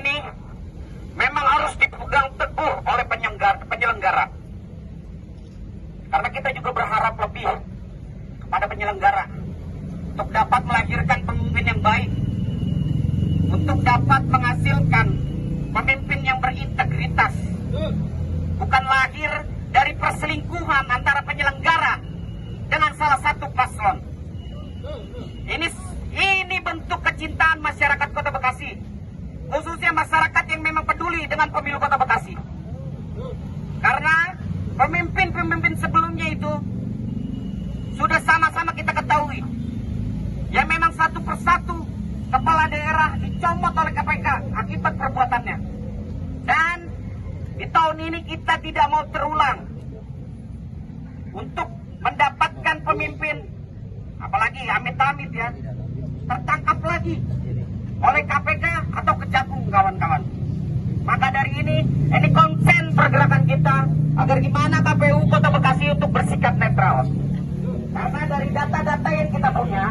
ini memang harus dipegang teguh oleh penyelenggara. Karena kita juga berharap lebih kepada penyelenggara untuk dapat melahirkan pemimpin yang baik, untuk dapat menghasilkan pemimpin yang berintegritas, bukan lahir dari perselingkuhan antara penyelenggara dengan salah satu paslon. Ini bentuk kecintaan masyarakat Kota Bekasi, khususnya masyarakat yang memang peduli dengan pemilu Kota Bekasi. Karena pemimpin-pemimpin sebelumnya itu sudah sama-sama kita ketahui, ya memang satu persatu kepala daerah dicomot oleh KPK akibat perbuatannya. Dan di tahun ini kita tidak mau terulang untuk mendapatkan pemimpin, apalagi amit-amit ya, tertangkap lagi oleh KPK atau Kejagung, kawan-kawan. Maka dari ini konsen pergerakan kita agar gimana KPU Kota Bekasi untuk bersikap netral. Karena dari data-data yang kita punya,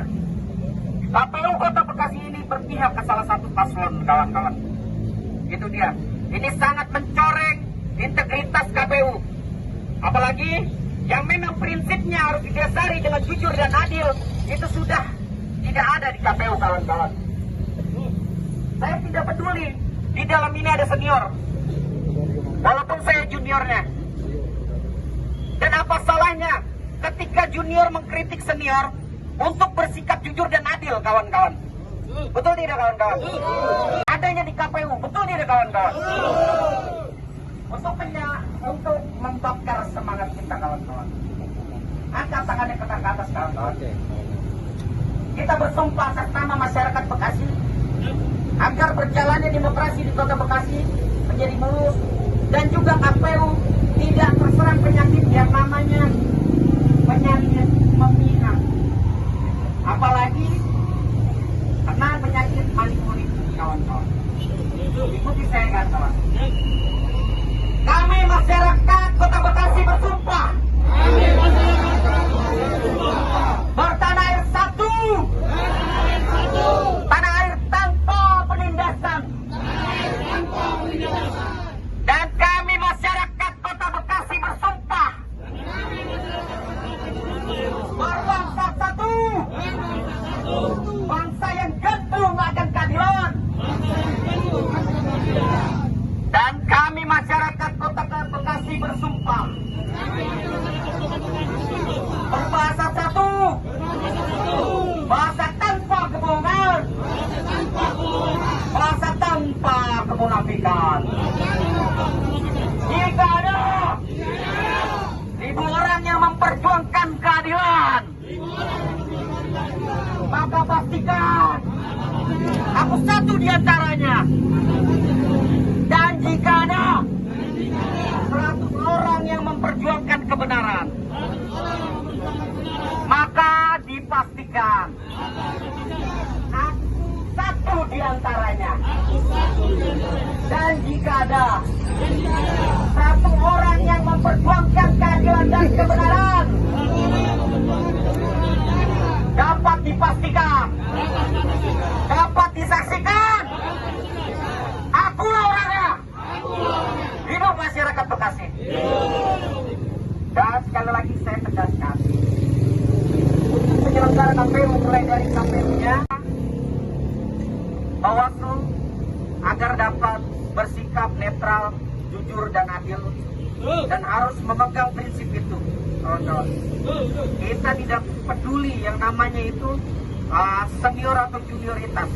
KPU Kota Bekasi ini berpihak ke salah satu paslon, kawan-kawan. Itu dia. Ini sangat mencoreng integritas KPU. Apalagi yang memang prinsipnya harus didasari dengan jujur dan adil, itu sudah tidak ada di KPU, kawan-kawan. Saya tidak peduli di dalam ini ada senior, walaupun saya juniornya. Dan apa salahnya ketika junior mengkritik senior untuk bersikap jujur dan adil, kawan-kawan? Betul tidak, kawan-kawan? Adanya di KPU, betul tidak, kawan-kawan? Untuk membakar semangat kita, kawan-kawan, angkat tangannya ke atas, kawan-kawan. Kita bersumpah atas nama masyarakat Bekasi agar berjalannya demokrasi di Kota Bekasi menjadi mulus, dan juga KPU tidak terserang penyakit yang namanya penyakit memihak, apalagi kena penyakit money politik, kawan-kawan. Ikuti saya, kawan-kawan. Kami masyarakat Kota Bekasi bersumpah bertanah air satu, tanah air tanpa penindasan. Dan kami masyarakat Kota Bekasi bersumpah berbangsa satu, bangsa yang gandung akan keadilan. Dan kami masyarakat Kota Bekasi bersumpah berbahasa satu, bahasa tanpa kebohongan, bahasa tanpa kemunafikan. Jika ada 1.000 orang yang memperjuangkan keadilan, maka pastikan aku satu di antaranya. Dan jika ada 100 orang yang memperjuangkan kebenaran, maka dipastikan aku satu di antaranya. Dan jika ada 1 orang yang memperjuangkan keadilan dan kebenaran, dapat dipastikan, dapat disaksikan, akulah orangnya. Hidup masyarakat Bekasi. Dan sekali lagi saya tegaskan, penyelenggara KPU mulai dari KPU-nya, Bawaslu, agar dapat bersikap netral, jujur dan adil, dan harus memegang prinsip itu, kawan-kawan. Kita tidak peduli yang namanya itu senior atau junioritas.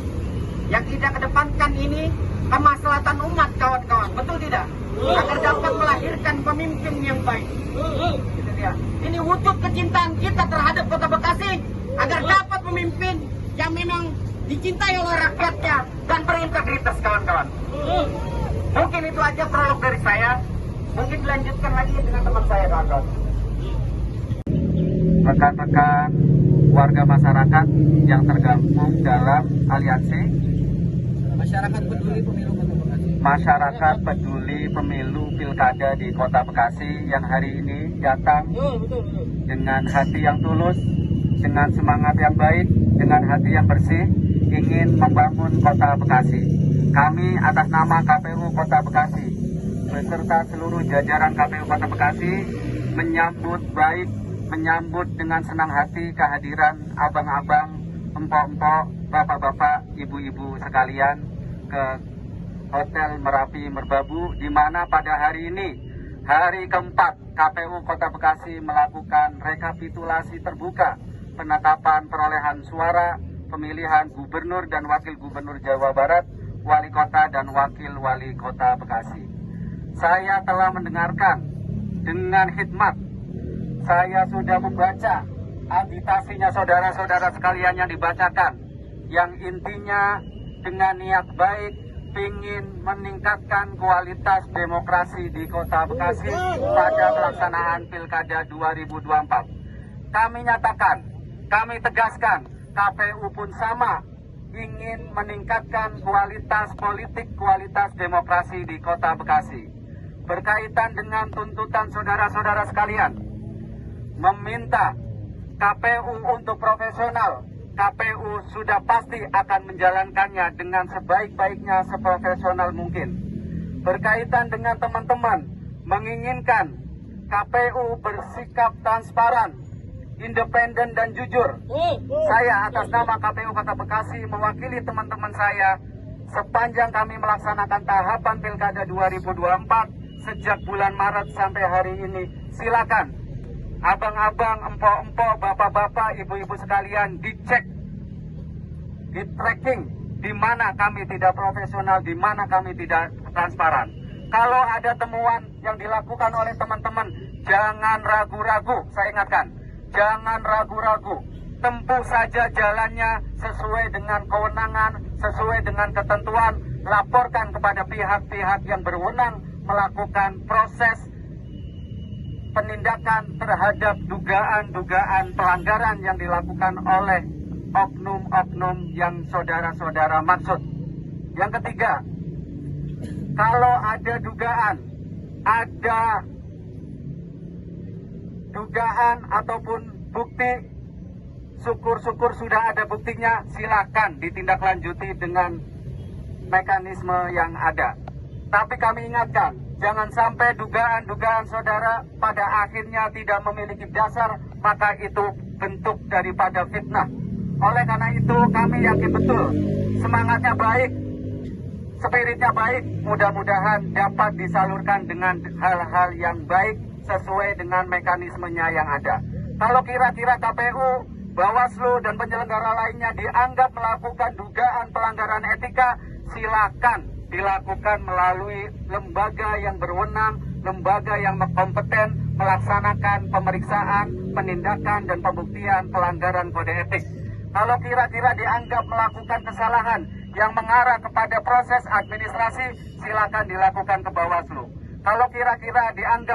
Yang kita kedepankan ini kemaslahatan umat, kawan-kawan, betul tidak? Agar dapat melahirkan pemimpin yang baik. Gitu dia. Ini wujud kecintaan kita terhadap Kota Bekasi agar dapat pemimpin yang memang dicintai oleh rakyatnya dan berintegritas, kawan-kawan. Mungkin itu aja prolog dari saya. Mungkin dilanjutkan lagi dengan teman saya, kawan-kawan. Rekan-rekan warga masyarakat yang tergabung dalam aliansi Masyarakat Peduli Pemilu Kota Bekasi. Masyarakat Peduli Pemilu Pilkada di Kota Bekasi yang hari ini datang dengan hati yang tulus, dengan semangat yang baik, dengan hati yang bersih, ingin membangun Kota Bekasi. kami atas nama KPU Kota Bekasi beserta seluruh jajaran KPU Kota Bekasi menyambut dengan senang hati kehadiran abang-abang, empok-empok, bapak-bapak, ibu-ibu sekalian ke Hotel Merapi Merbabu, di mana pada hari ini, hari keempat KPU Kota Bekasi melakukan rekapitulasi terbuka penetapan perolehan suara pemilihan gubernur dan wakil gubernur Jawa Barat, wali kota dan wakil wali kota Bekasi. Saya telah mendengarkan dengan hikmat. Saya sudah membaca agitasinya saudara-saudara sekalian yang dibacakan, yang intinya dengan niat baik ingin meningkatkan kualitas demokrasi di Kota Bekasi pada pelaksanaan Pilkada 2024. Kami nyatakan, kami tegaskan, KPU pun sama ingin meningkatkan kualitas politik, kualitas demokrasi di Kota Bekasi. Berkaitan dengan tuntutan saudara-saudara sekalian, meminta KPU untuk profesional, KPU sudah pasti akan menjalankannya dengan sebaik-baiknya, seprofesional mungkin. Berkaitan dengan teman-teman menginginkan KPU bersikap transparan, independen dan jujur, saya atas nama KPU Kota Bekasi mewakili teman-teman saya sepanjang kami melaksanakan tahapan Pilkada 2024 sejak bulan Maret sampai hari ini. Silakan abang-abang, empok-empok, bapak-bapak, ibu-ibu sekalian dicek, di tracking di mana kami tidak profesional, di mana kami tidak transparan. Kalau ada temuan yang dilakukan oleh teman-teman, jangan ragu-ragu. Saya ingatkan, jangan ragu-ragu. Tempuh saja jalannya sesuai dengan kewenangan, sesuai dengan ketentuan. Laporkan kepada pihak-pihak yang berwenang melakukan proses penindakan terhadap dugaan-dugaan pelanggaran yang dilakukan oleh oknum-oknum yang saudara-saudara maksud. Yang ketiga, kalau ada dugaan ataupun bukti, syukur-syukur sudah ada buktinya, silakan ditindaklanjuti dengan mekanisme yang ada. Tapi kami ingatkan, jangan sampai dugaan-dugaan saudara pada akhirnya tidak memiliki dasar, maka itu bentuk daripada fitnah. Oleh karena itu kami yakin betul, semangatnya baik, spiritnya baik, mudah-mudahan dapat disalurkan dengan hal-hal yang baik sesuai dengan mekanismenya yang ada. Kalau kira-kira KPU, Bawaslu, dan penyelenggara lainnya dianggap melakukan dugaan pelanggaran etika, silakan dilakukan melalui lembaga yang berwenang, lembaga yang kompeten melaksanakan pemeriksaan, penindakan, dan pembuktian pelanggaran kode etik. Kalau kira-kira dianggap melakukan kesalahan yang mengarah kepada proses administrasi, silakan dilakukan ke Bawaslu. Kalau kira-kira dianggap